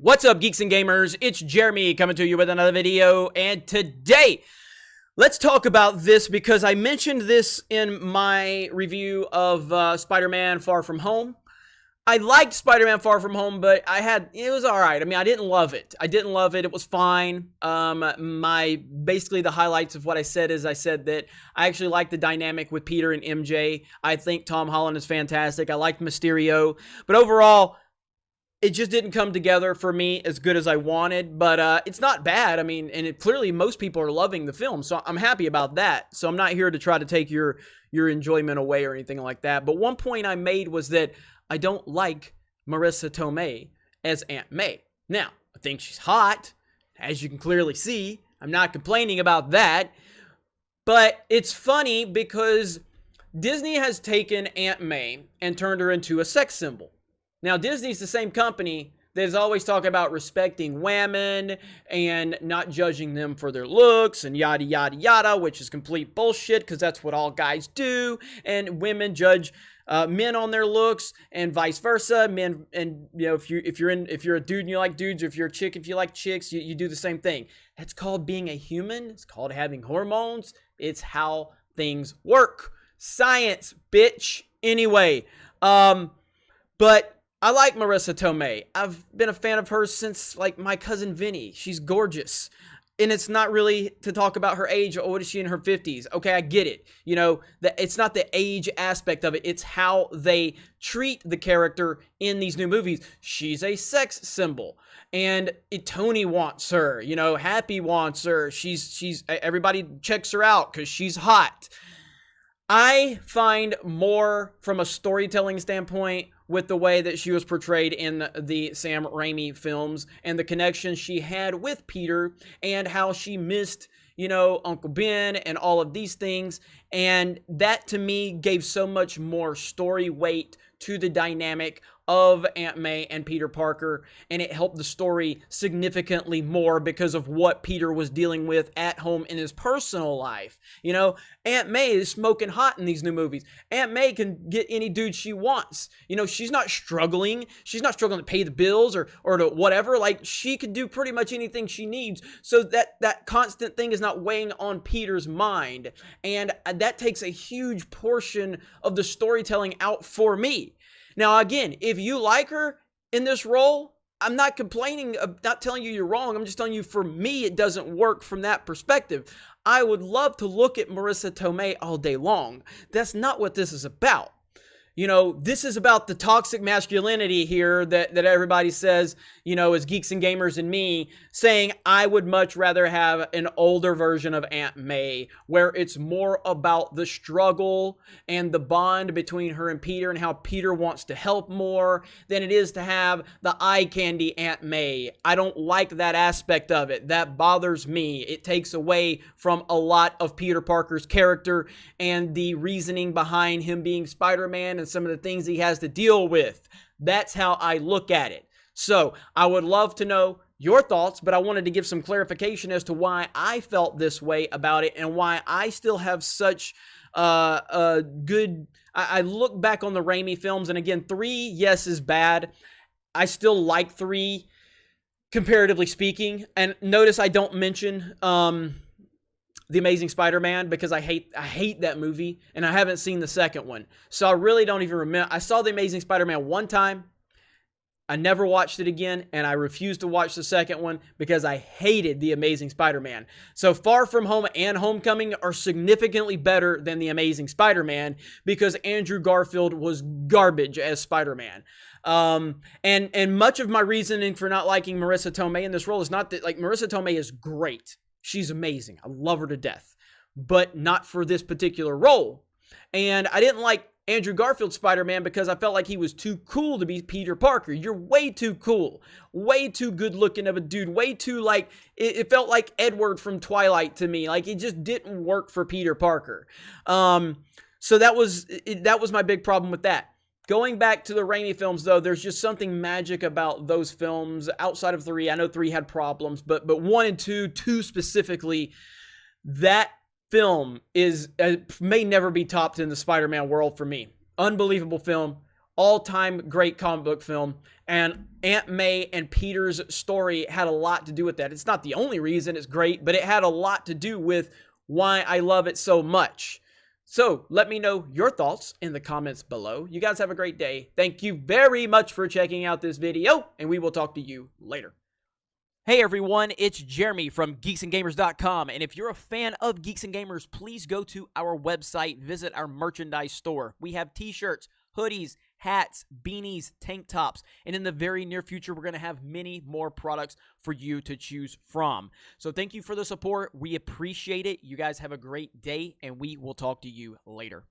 What's up, geeks and gamers? It's Jeremy coming to you with another video, and today, let's talk about this because I mentioned this in my review of Spider-Man Far From Home. I liked Spider-Man Far From Home, but it was alright. I mean, I didn't love it. It was fine. Basically the highlights of what I said is I said that I actually like the dynamic with Peter and MJ. I think Tom Holland is fantastic. I liked Mysterio, but overall, it just didn't come together for me as good as I wanted, but it's not bad. I mean, and clearly most people are loving the film, so I'm happy about that. So I'm not here to try to take your enjoyment away or anything like that. But one point I made was that I don't like Marisa Tomei as Aunt May. Now, I think she's hot, as you can clearly see. I'm not complaining about that. But it's funny because Disney has taken Aunt May and turned her into a sex symbol. Now, Disney's the same company that's always talking about respecting women and not judging them for their looks and yada, yada, yada, which is complete bullshit because that's what all guys do. And women judge men on their looks and vice versa. Men, and you know, if you're a dude and you like dudes, or if you're a chick if you like chicks, you do the same thing. That's called being a human. It's called having hormones. It's how things work. Science, bitch. Anyway, but I like Marisa Tomei. I've been a fan of hers since, like, My Cousin Vinny. She's gorgeous. And it's not really to talk about her age. Oh, what is she in her 50s? Okay, I get it. You know, it's not the age aspect of it. It's how they treat the character in these new movies. She's a sex symbol. And Tony wants her. You know, Happy wants her. Everybody checks her out because she's hot. I find more from a storytelling standpoint with the way that she was portrayed in the Sam Raimi films and the connection she had with Peter and how she missed, you know, Uncle Ben and all of these things. And that to me gave so much more story weight to the dynamic of Aunt May and Peter Parker, and it helped the story significantly more because of what Peter was dealing with at home in his personal life. You know, Aunt May is smoking hot in these new movies. Aunt May can get any dude she wants. You know, she's not struggling. She's not struggling to pay the bills or to whatever. Like, she could do pretty much anything she needs. So that constant thing is not weighing on Peter's mind. And that takes a huge portion of the storytelling out for me. Now, again, if you like her in this role, I'm not complaining, I'm not telling you you're wrong. I'm just telling you, for me, it doesn't work from that perspective. I would love to look at Marisa Tomei all day long. That's not what this is about. You know, this is about the toxic masculinity here that everybody says, you know, as geeks and gamers and me, saying I would much rather have an older version of Aunt May where it's more about the struggle and the bond between her and Peter and how Peter wants to help more than it is to have the eye candy Aunt May. I don't like that aspect of it. That bothers me. It takes away from a lot of Peter Parker's character and the reasoning behind him being Spider-Man and some of the things he has to deal with. That's how I look at it. So I would love to know your thoughts, but I wanted to give some clarification as to why I felt this way about it and why I still have such a good... I look back on the Raimi films, and again, 3, yes, is bad. I still like 3, comparatively speaking. And notice I don't mention The Amazing Spider-Man because I hate that movie, and I haven't seen the second one. So I really don't even remember. I saw The Amazing Spider-Man one time. I never watched it again, and I refused to watch the second one because I hated The Amazing Spider-Man. So Far From Home and Homecoming are significantly better than The Amazing Spider-Man because Andrew Garfield was garbage as Spider-Man. And much of my reasoning for not liking Marisa Tomei in this role is not that, like, Marisa Tomei is great. She's amazing. I love her to death, but not for this particular role. And I didn't like Andrew Garfield's Spider-Man because I felt like he was too cool to be Peter Parker. You're way too cool, way too good looking of a dude, way too, like, it felt like Edward from Twilight to me. Like, it just didn't work for Peter Parker. So that was my big problem with that. Going back to the Raimi films, though, there's just something magic about those films outside of 3. I know 3 had problems, but 1 and 2 specifically, that film is may never be topped in the Spider-Man world for me. Unbelievable film. all-time great comic book film, and Aunt May and Peter's story had a lot to do with that. It's not the only reason it's great, but it had a lot to do with why I love it so much. So let me know your thoughts in the comments below. You guys have a great day. Thank you very much for checking out this video, and we will talk to you later. Hey everyone, it's Jeremy from geeksandgamers.com, and if you're a fan of Geeks and Gamers, please go to our website, visit our merchandise store. We have t-shirts, hoodies, hats, beanies, tank tops, and in the very near future, we're going to have many more products for you to choose from. So thank you for the support. We appreciate it. You guys have a great day, and we will talk to you later.